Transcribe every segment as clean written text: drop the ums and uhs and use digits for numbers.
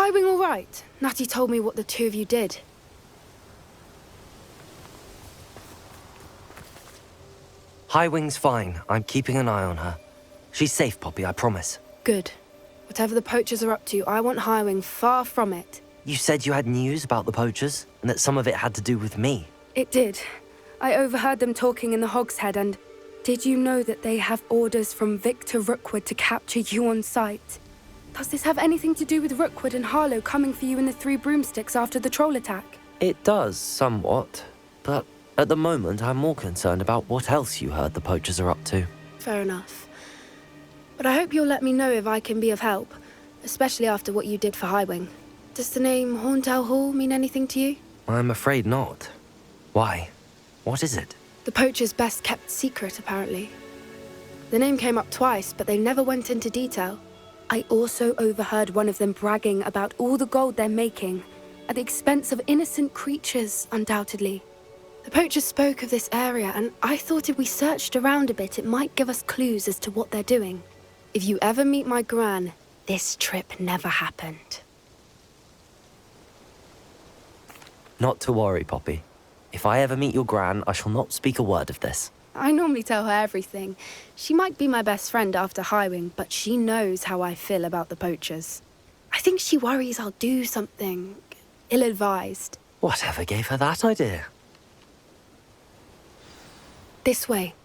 Highwing all right? Natty told me what the two of you did. Highwing's fine. I'm keeping an eye on her. She's safe, Poppy, I promise. Good. Whatever the poachers are up to, I want Highwing far from it. You said you had news about the poachers, and that some of it had to do with me. It did. I overheard them talking in the Hog's Head, and did you know that they have orders from Victor Rookwood to capture you on sight? Does this have anything to do with Rookwood and Harlow coming for you in the Three Broomsticks after the troll attack? It does, somewhat. But at the moment, I'm more concerned about what else you heard the poachers are up to. Fair enough. But I hope you'll let me know if I can be of help, especially after what you did for Highwing. Does the name Horntail Hall mean anything to you? I'm afraid not. Why? What is it? The poachers' best-kept secret, apparently. The name came up twice, but they never went into detail. I also overheard one of them bragging about all the gold they're making, at the expense of innocent creatures, undoubtedly. The poachers spoke of this area, and I thought if we searched around a bit, it might give us clues as to what they're doing. If you ever meet my gran, this trip never happened. Not to worry, Poppy. If I ever meet your gran, I shall not speak a word of this. I normally tell her everything. She might be my best friend after Highwing, but she knows how I feel about the poachers. I think she worries I'll do something ill-advised. Whatever gave her that idea? This way.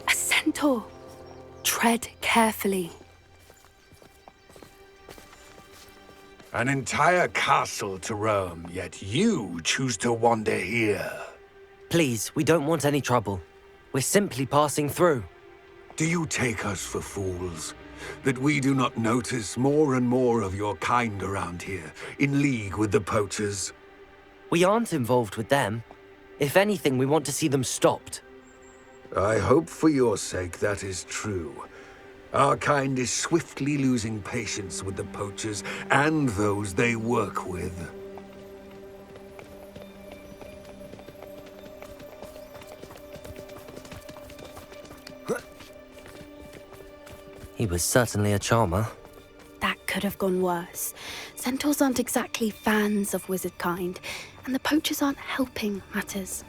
A centaur. Tread carefully. An entire castle to roam, yet you choose to wander here. Please, we don't want any trouble. We're simply passing through. Do you take us for fools? That we do not notice more and more of your kind around here, in league with the poachers? We aren't involved with them. If anything, we want to see them stopped. I hope for your sake that is true. Our kind is swiftly losing patience with the poachers and those they work with. He was certainly a charmer. That could have gone worse. Centaurs aren't exactly fans of wizard kind, and the poachers aren't helping matters.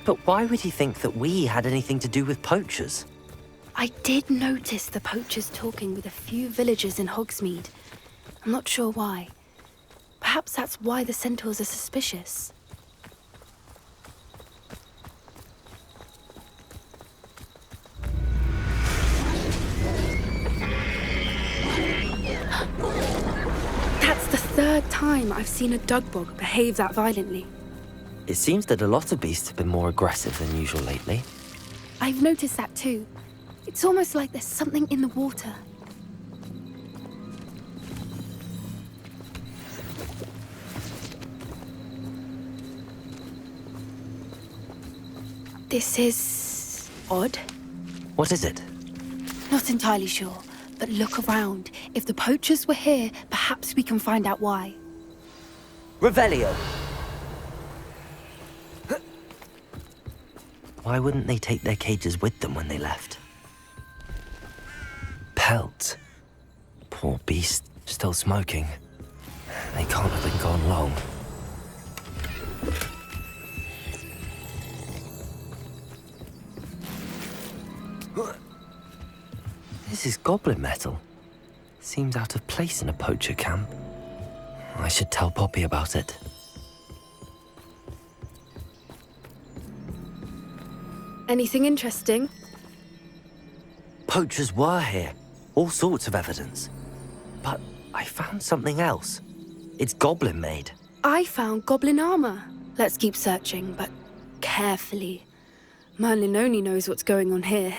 But why would he think that we had anything to do with poachers? I did notice the poachers talking with a few villagers in Hogsmeade. I'm not sure why. Perhaps that's why the centaurs are suspicious. That's the third time I've seen a dugbog behave that violently. It seems that a lot of beasts have been more aggressive than usual lately. I've noticed that too. It's almost like there's something in the water. This is odd. What is it? Not entirely sure, but look around. If the poachers were here, perhaps we can find out why. Revelio! Why wouldn't they take their cages with them when they left? Pelt. Poor beast, still smoking. They can't have been gone long. This is goblin metal. Seems out of place in a poacher camp. I should tell Poppy about it. Anything interesting? Poachers were here. All sorts of evidence. But I found something else. It's goblin made. I found goblin armor. Let's keep searching, but carefully. Merlin only knows what's going on here.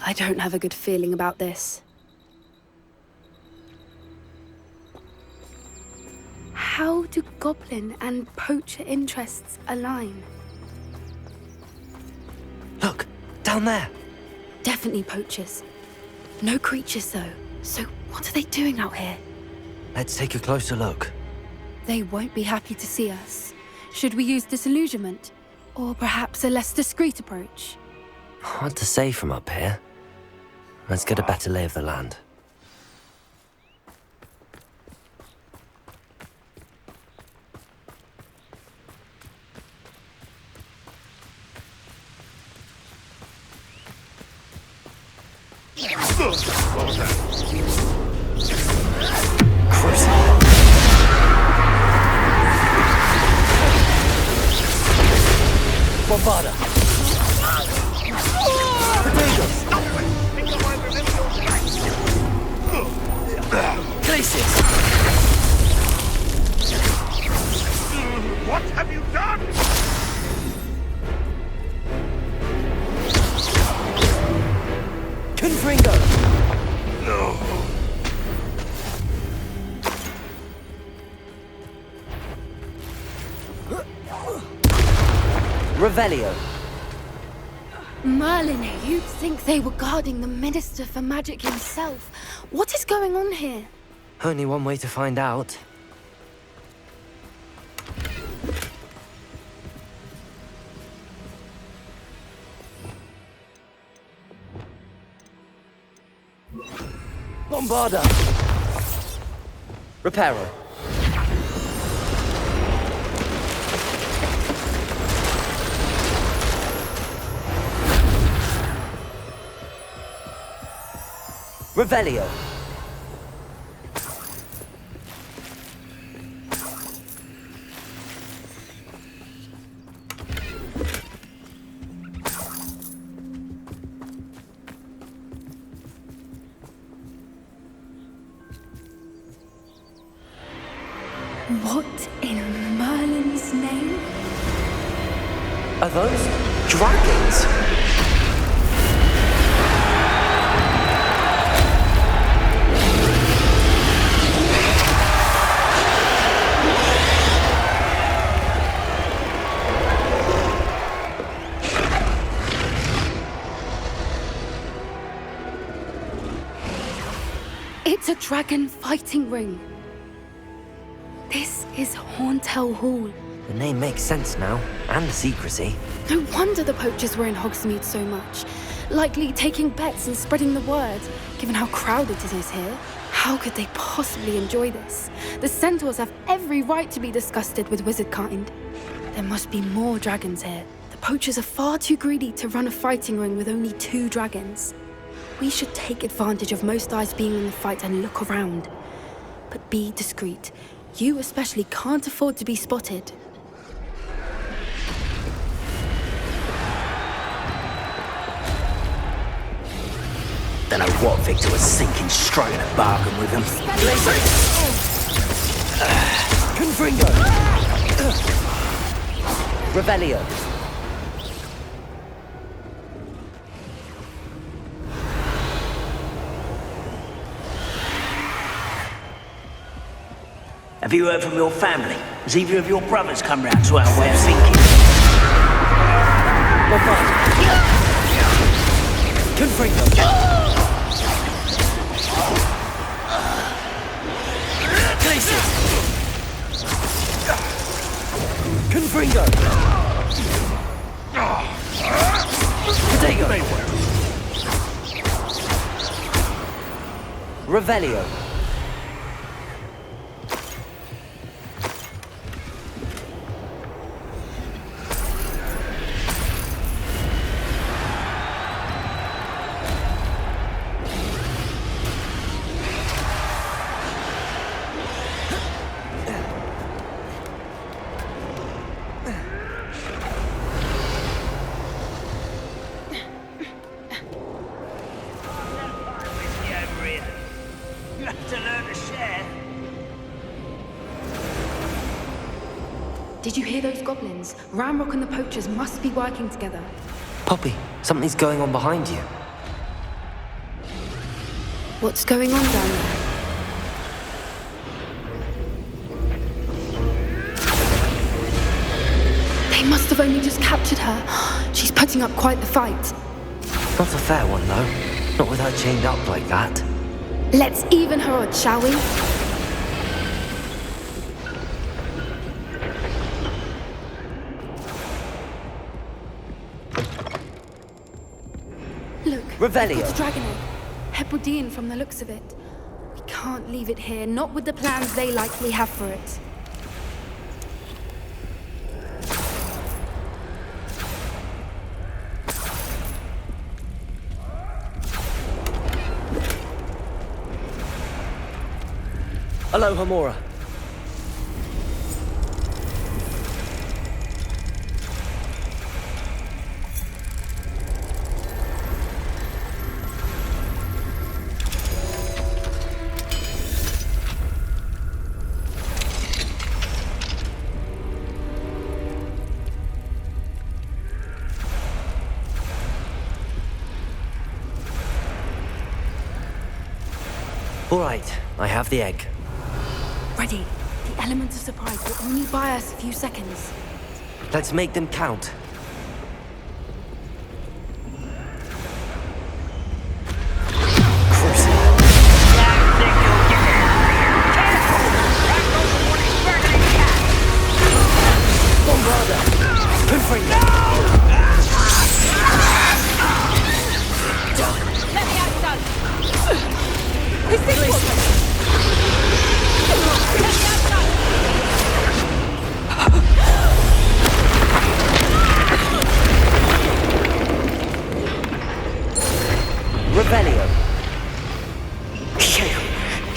I don't have a good feeling about this. How do goblin and poacher interests align? Look, down there. Definitely poachers. No creatures, though. So what are they doing out here? Let's take a closer look. They won't be happy to see us. Should we use disillusionment? Or perhaps a less discreet approach? Hard to say from up here. Let's get a better lay of the land. What was that? Bombarda! Potatoes! Glaciers! What have you done? Confringo! No. Revelio! Merlin, you'd think they were guarding the Minister for Magic himself. What is going on here? Only one way to find out. Bombarda! Reparo. Revelio. What in Merlin's name? Are those dragons? It's a dragon fighting ring. This is Hauntel Hall. The name makes sense now, and the secrecy. No wonder the poachers were in Hogsmeade so much. Likely taking bets and spreading the word, given how crowded it is here. How could they possibly enjoy this? The centaurs have every right to be disgusted with wizard kind. There must be more dragons here. The poachers are far too greedy to run a fighting ring with only 2 dragons. We should take advantage of most eyes being in the fight and look around. But be discreet. You especially can't afford to be spotted. Don't know what Victor was thinking, striking a bargain with him. Confringo! Revelio. Have you heard from your family? Has either of your brothers come round to our way of thinking? Confringo. Glaciers. Confringo. Potato. Revelio. You have to learn to share. Did you hear those goblins? Ramrock and the poachers must be working together. Poppy, something's going on behind you. What's going on down there? They must have only just captured her. She's putting up quite the fight. Not a fair one, though. Not with her chained up like that. Let's even her odds, shall we? Look, Revelio. we've got a dragon egg. Hebridean from the looks of it. We can't leave it here, not with the plans they likely have for it. Hello, Hamora. All right, I have the egg. Ready. The element of surprise will only buy us a few seconds. Let's make them count.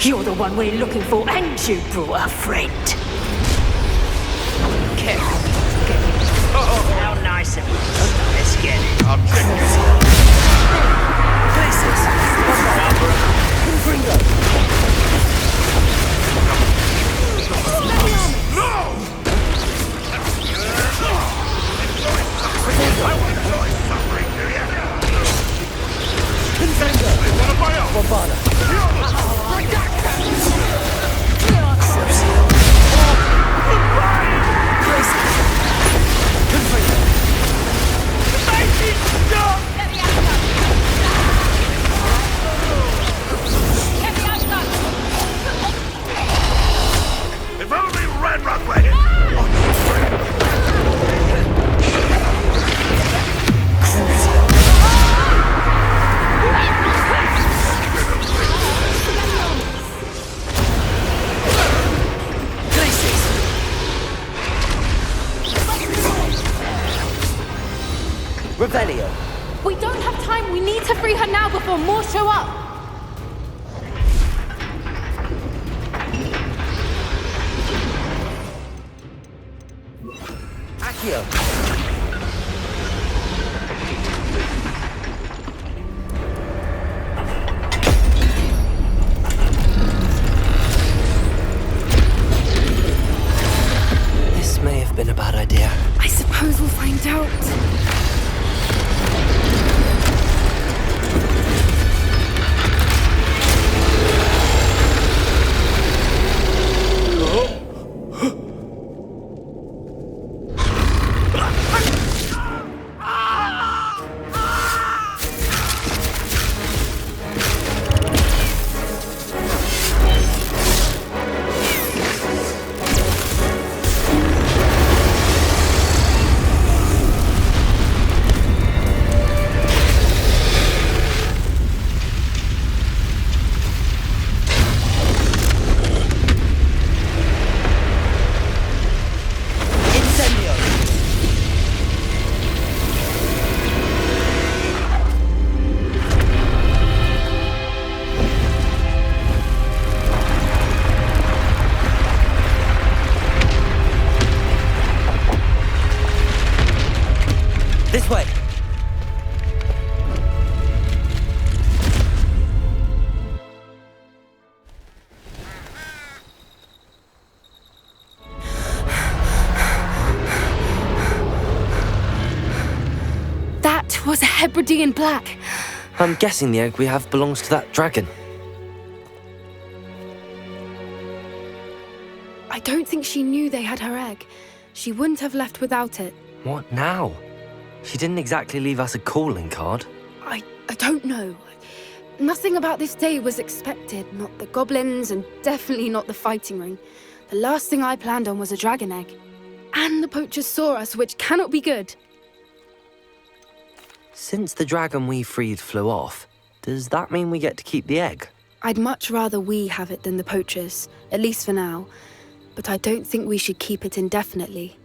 You're the one we're looking for, and you brought a friend. Careful. Oh, how nice of you. Let's get it. Objective. Places! Gringo! No! I want to enjoy suffering, do you? Pinfango! Bombada! If only Ragnarok read it! Revelio. We don't have time. We need to free her now before more show up. Accio. This may have been a bad idea. I suppose we'll find out. This way. That was a Hebridean black. I'm guessing the egg we have belongs to that dragon. I don't think she knew they had her egg. She wouldn't have left without it. What now? She didn't exactly leave us a calling card. I don't know. Nothing about this day was expected. Not the goblins, and definitely not the fighting ring. The last thing I planned on was a dragon egg. And the poachers saw us, which cannot be good. Since the dragon we freed flew off, does that mean we get to keep the egg? I'd much rather we have it than the poachers, at least for now. But I don't think we should keep it indefinitely.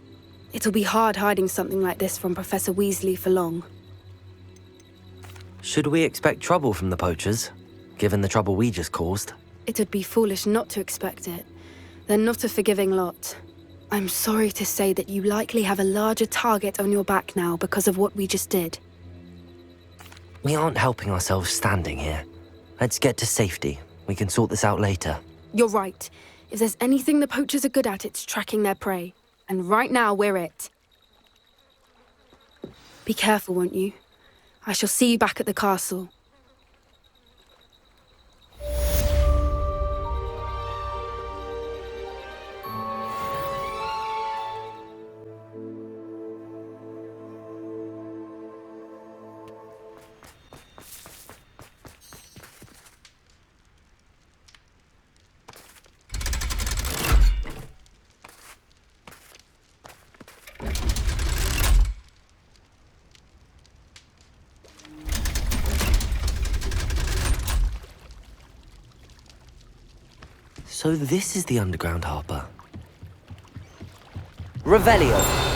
It'll be hard hiding something like this from Professor Weasley for long. Should we expect trouble from the poachers, given the trouble we just caused? It would be foolish not to expect it. They're not a forgiving lot. I'm sorry to say that you likely have a larger target on your back now because of what we just did. We aren't helping ourselves standing here. Let's get to safety. We can sort this out later. You're right. If there's anything the poachers are good at, it's tracking their prey. And right now, we're it. Be careful, won't you? I shall see you back at the castle. So this is the underground harbour. Revelio!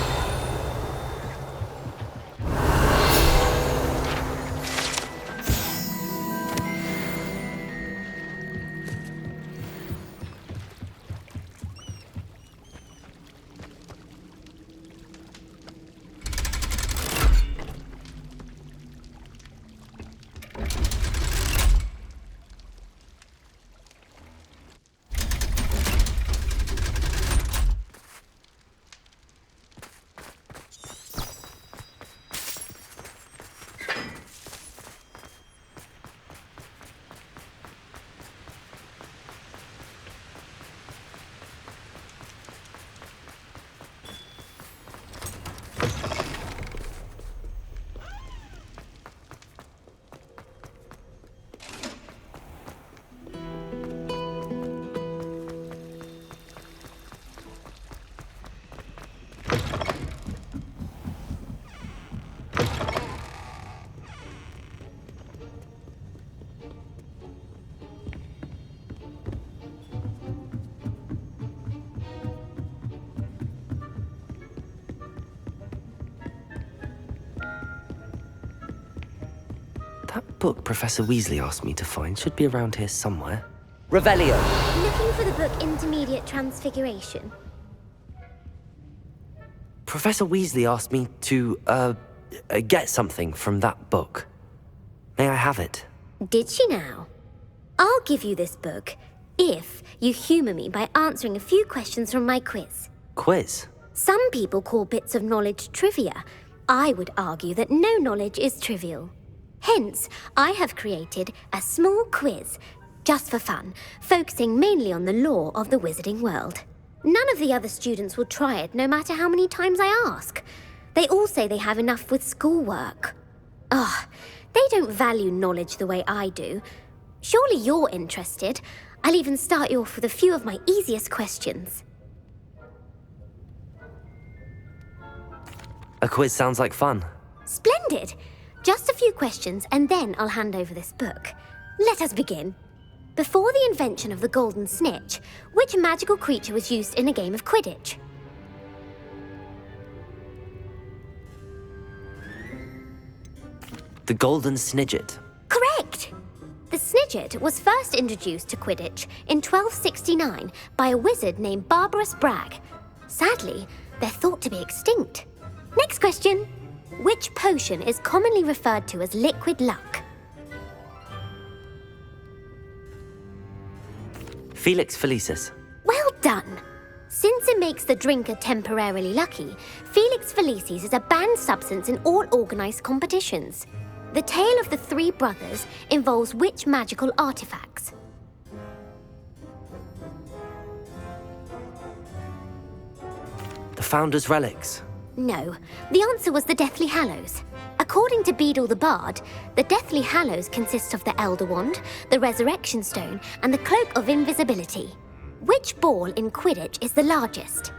That book Professor Weasley asked me to find should be around here somewhere. Revelio! Looking for the book Intermediate Transfiguration? Professor Weasley asked me to, get something from that book. May I have it? Did she now? I'll give you this book if you humour me by answering a few questions from my quiz. Quiz? Some people call bits of knowledge trivia. I would argue that no knowledge is trivial. Hence, I have created a small quiz, just for fun, focusing mainly on the lore of the wizarding world. None of the other students will try it, no matter how many times I ask. They all say they have enough with schoolwork. They don't value knowledge the way I do. Surely you're interested. I'll even start you off with a few of my easiest questions. A quiz sounds like fun. Splendid! Just a few questions, and then I'll hand over this book. Let us begin. Before the invention of the golden snitch, which magical creature was used in a game of Quidditch? The golden snidget. Correct! The snidget was first introduced to Quidditch in 1269 by a wizard named Barbarous Bragg. Sadly, they're thought to be extinct. Next question. Which potion is commonly referred to as liquid luck? Felix Felicis. Well done! Since it makes the drinker temporarily lucky, Felix Felicis is a banned substance in all organised competitions. The tale of the three brothers involves which magical artifacts? The Founder's Relics. No, the answer was the Deathly Hallows. According to Beadle the Bard, the Deathly Hallows consists of the Elder Wand, the Resurrection Stone, and the Cloak of Invisibility. Which ball in Quidditch is the largest?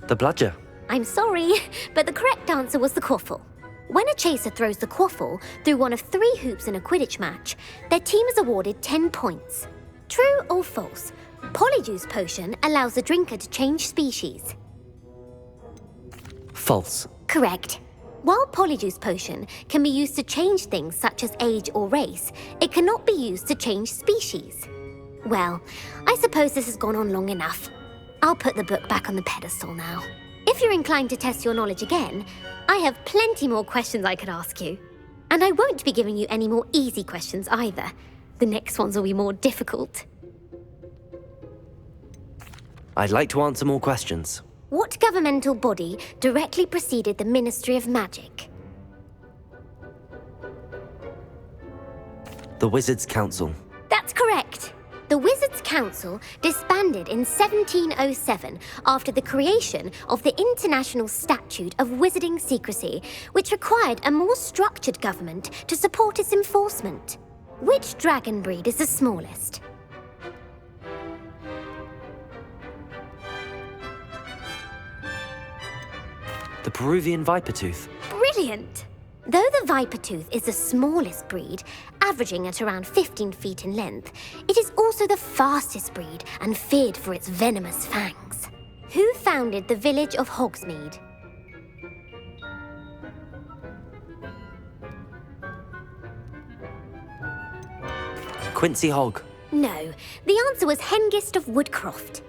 The bludger. I'm sorry, but the correct answer was the quaffle. When a chaser throws the quaffle through one of 3 hoops in a Quidditch match, their team is awarded 10 points. True or false? Polyjuice Potion allows the drinker to change species. False. Correct. While Polyjuice Potion can be used to change things such as age or race, it cannot be used to change species. Well, I suppose this has gone on long enough. I'll put the book back on the pedestal now. If you're inclined to test your knowledge again, I have plenty more questions I could ask you. And I won't be giving you any more easy questions either. The next ones will be more difficult. I'd like to answer more questions. What governmental body directly preceded the Ministry of Magic? The Wizards' Council. That's correct. The Wizards' Council disbanded in 1707 after the creation of the International Statute of Wizarding Secrecy, which required a more structured government to support its enforcement. Which dragon breed is the smallest? The Peruvian Vipertooth. Brilliant! Though the Vipertooth is the smallest breed, averaging at around 15 feet in length, it is also the fastest breed and feared for its venomous fangs. Who founded the village of Hogsmeade? Quincy Hogg. No, the answer was Hengist of Woodcroft.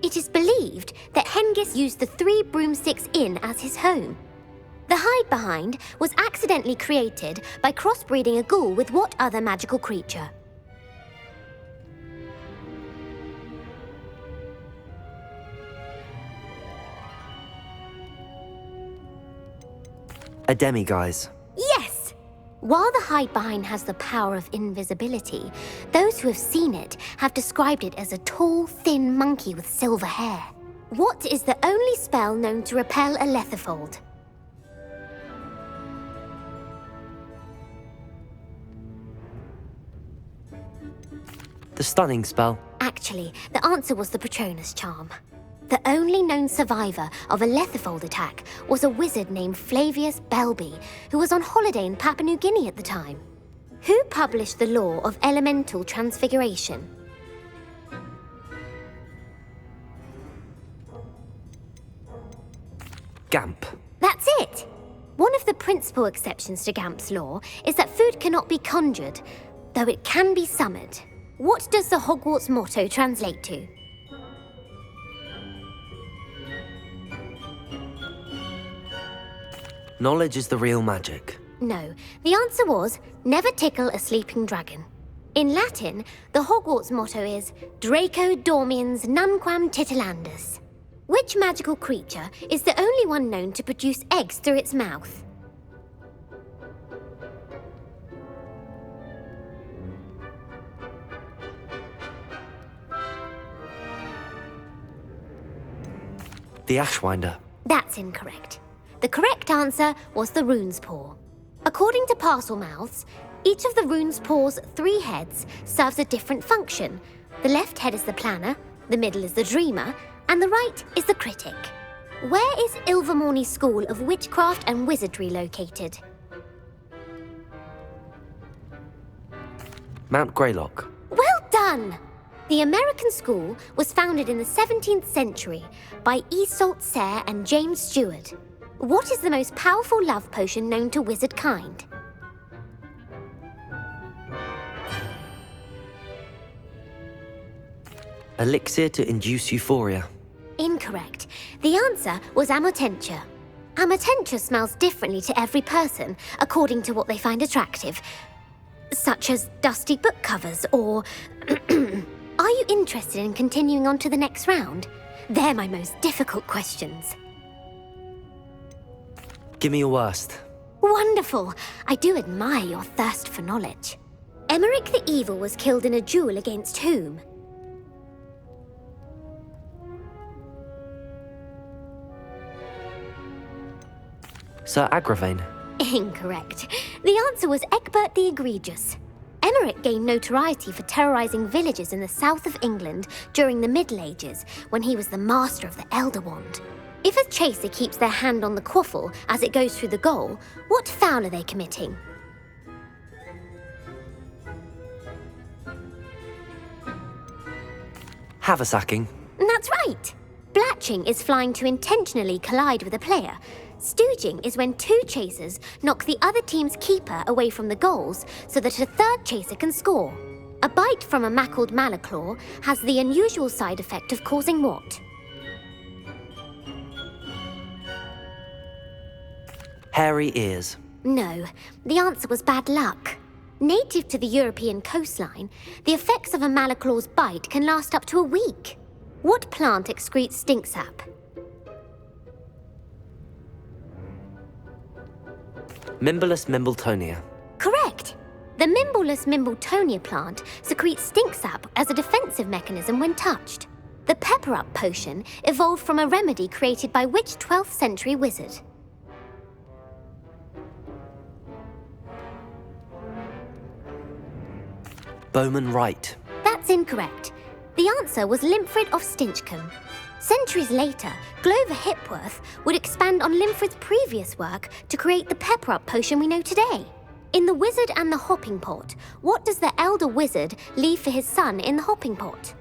It is believed that Hengist used the 3 Broomsticks Inn as his home. The hide-behind was accidentally created by crossbreeding a ghoul with what other magical creature? A demiguise. Yes! While the hide-behind has the power of invisibility, those who have seen it have described it as a tall, thin monkey with silver hair. What is the only spell known to repel a lethifold? The stunning spell. Actually, the answer was the Patronus charm. The only known survivor of a lethifold attack was a wizard named Flavius Belby, who was on holiday in Papua New Guinea at the time. Who published the law of elemental transfiguration? Gamp. That's it! One of the principal exceptions to Gamp's law is that food cannot be conjured, though it can be summoned. What does the Hogwarts motto translate to? Knowledge is the real magic. No, the answer was, never tickle a sleeping dragon. In Latin, the Hogwarts motto is Draco dormiens nunquam titilandus. Which magical creature is the only one known to produce eggs through its mouth? The Ashwinder. That's incorrect. The correct answer was the Rune's Paw. According to Parselmouths, each of the Rune's Paw's 3 heads serves a different function. The left head is the planner, the middle is the dreamer, and the right is the critic. Where is Ilvermorny School of Witchcraft and Wizardry located? Mount Greylock. Well done! The American school was founded in the 17th century by Iseult Sayre and James Stewart. What is the most powerful love potion known to wizard kind? Elixir to induce euphoria. Incorrect. The answer was Amotentia. Amotentia smells differently to every person, according to what they find attractive, such as dusty book covers or... Are you interested in continuing on to the next round? They're my most difficult questions. Give me your worst. Wonderful! I do admire your thirst for knowledge. Emmerich the Evil was killed in a duel against whom? Sir Agravain. Incorrect. The answer was Egbert the Egregious. Emmerich gained notoriety for terrorizing villages in the south of England during the Middle Ages, when he was the master of the Elder Wand. If a chaser keeps their hand on the quaffle as it goes through the goal, what foul are they committing? Haversacking. That's right. Blatching is flying to intentionally collide with a player. Stooging is when two chasers knock the other team's keeper away from the goals so that a third chaser can score. A bite from a mackled malaclaw has the unusual side effect of causing what? Hairy ears. No, the answer was bad luck. Native to the European coastline, the effects of a malaclaw's bite can last up to a week. What plant excretes stink sap? Mimbolus mimbletonia. Correct. The Mimbolus mimbletonia plant secretes stink sap as a defensive mechanism when touched. The pepper-up potion evolved from a remedy created by which 12th century wizard? Bowman Wright. That's incorrect. The answer was Limfrid of Stinchcombe. Centuries later, Glover Hipworth would expand on Limfrid's previous work to create the pepper-up potion we know today. In The Wizard and the Hopping Pot, what does the elder wizard leave for his son in the hopping pot?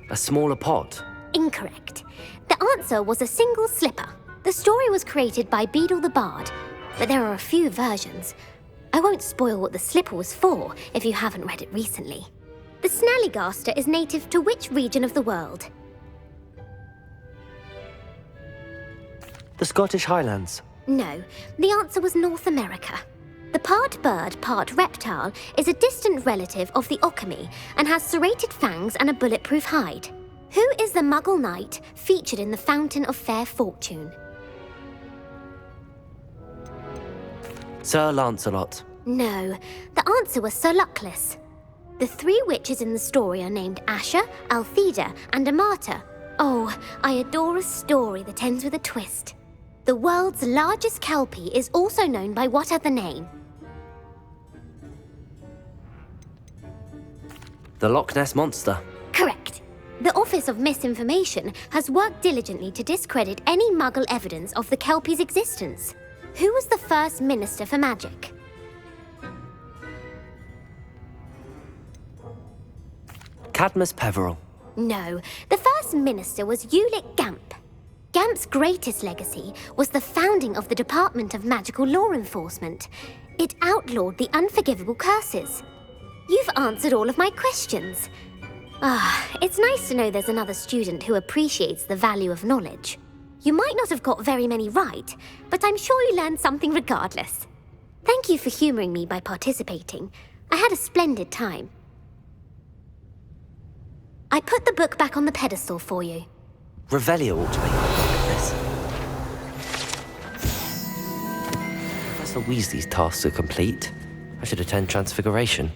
A smaller pot. Incorrect. The answer was a single slipper. The story was created by Beadle the Bard, but there are a few versions. I won't spoil what the slipper was for if you haven't read it recently. The Snallygaster is native to which region of the world? The Scottish Highlands. No, the answer was North America. The part bird, part reptile is a distant relative of the Occamy and has serrated fangs and a bulletproof hide. Who is the Muggle knight featured in the Fountain of Fair Fortune? Sir Lancelot. No, the answer was Sir Luckless. The three witches in the story are named Asher, Altheda, and Amata. Oh, I adore a story that ends with a twist. The world's largest kelpie is also known by what other name? The Loch Ness Monster. Correct. The Office of Misinformation has worked diligently to discredit any Muggle evidence of the kelpie's existence. Who was the first Minister for Magic? Cadmus Peveril. No, the first minister was Ulick Gamp. Gamp's greatest legacy was the founding of the Department of Magical Law Enforcement. It outlawed the unforgivable curses. You've answered all of my questions. It's nice to know there's another student who appreciates the value of knowledge. You might not have got very many right, but I'm sure you learned something regardless. Thank you for humouring me by participating. I had a splendid time. I put the book back on the pedestal for you. Revelio ought to be. Look at this. Professor Weasley's tasks are complete. I should attend Transfiguration.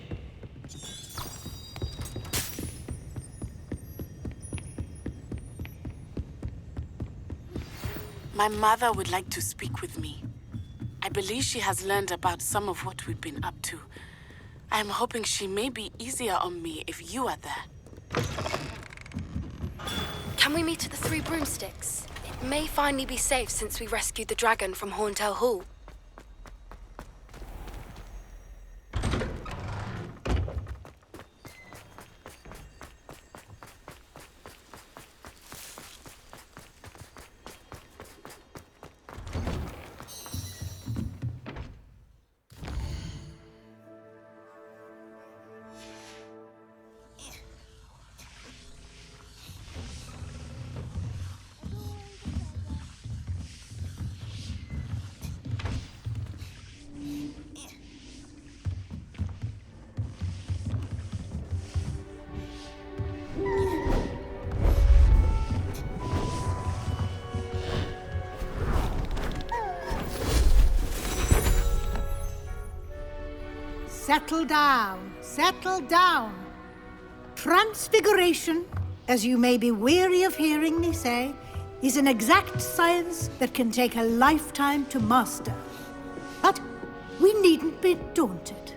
My mother would like to speak with me. I believe she has learned about some of what we've been up to. I am hoping she may be easier on me if you are there. Can we meet at the Three Broomsticks? It may finally be safe since we rescued the dragon from Horntail Hall. Settle down, settle down. Transfiguration, as you may be weary of hearing me say, is an exact science that can take a lifetime to master. But we needn't be daunted.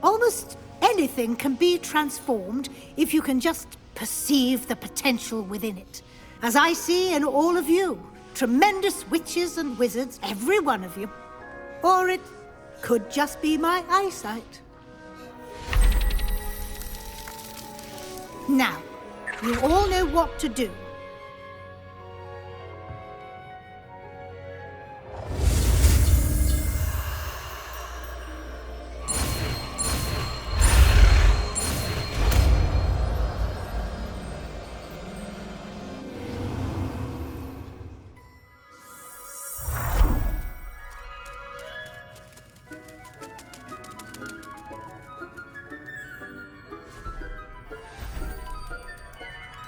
Almost anything can be transformed if you can just perceive the potential within it. As I see in all of you, tremendous witches and wizards, every one of you. Or it could just be my eyesight. Now, you all know what to do.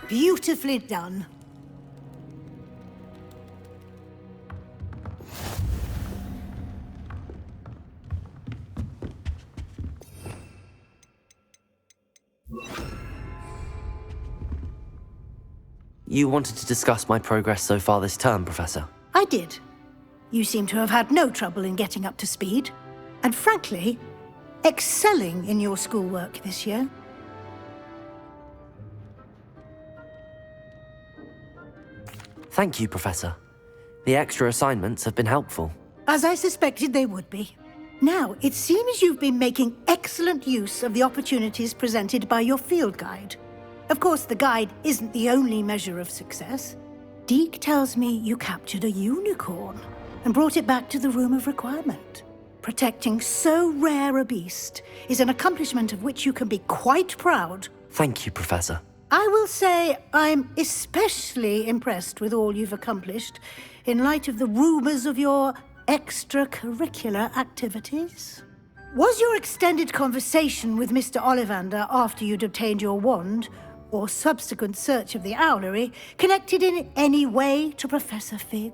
Beautifully done. You wanted to discuss my progress so far this term, Professor? I did. You seem to have had no trouble in getting up to speed. And frankly, excelling in your schoolwork this year. Thank you, Professor. The extra assignments have been helpful. As I suspected they would be. Now, it seems you've been making excellent use of the opportunities presented by your field guide. Of course, the guide isn't the only measure of success. Deke tells me you captured a unicorn and brought it back to the Room of Requirement. Protecting so rare a beast is an accomplishment of which you can be quite proud. Thank you, Professor. I will say I'm especially impressed with all you've accomplished in light of the rumors of your extracurricular activities. Was your extended conversation with Mr. Ollivander after you'd obtained your wand, or subsequent search of the owlery, connected in any way to Professor Fig?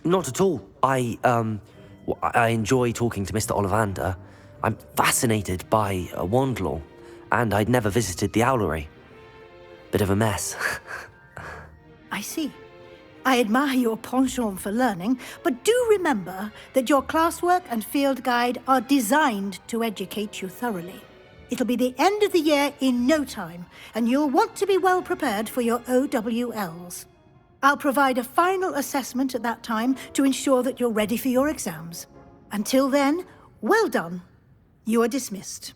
Not at all. I enjoy talking to Mr. Ollivander. I'm fascinated by wand law. And I'd never visited the owlery. Bit of a mess. I see. I admire your penchant for learning, but do remember that your classwork and field guide are designed to educate you thoroughly. It'll be the end of the year in no time, and you'll want to be well prepared for your OWLs. I'll provide a final assessment at that time to ensure that you're ready for your exams. Until then, well done. You are dismissed.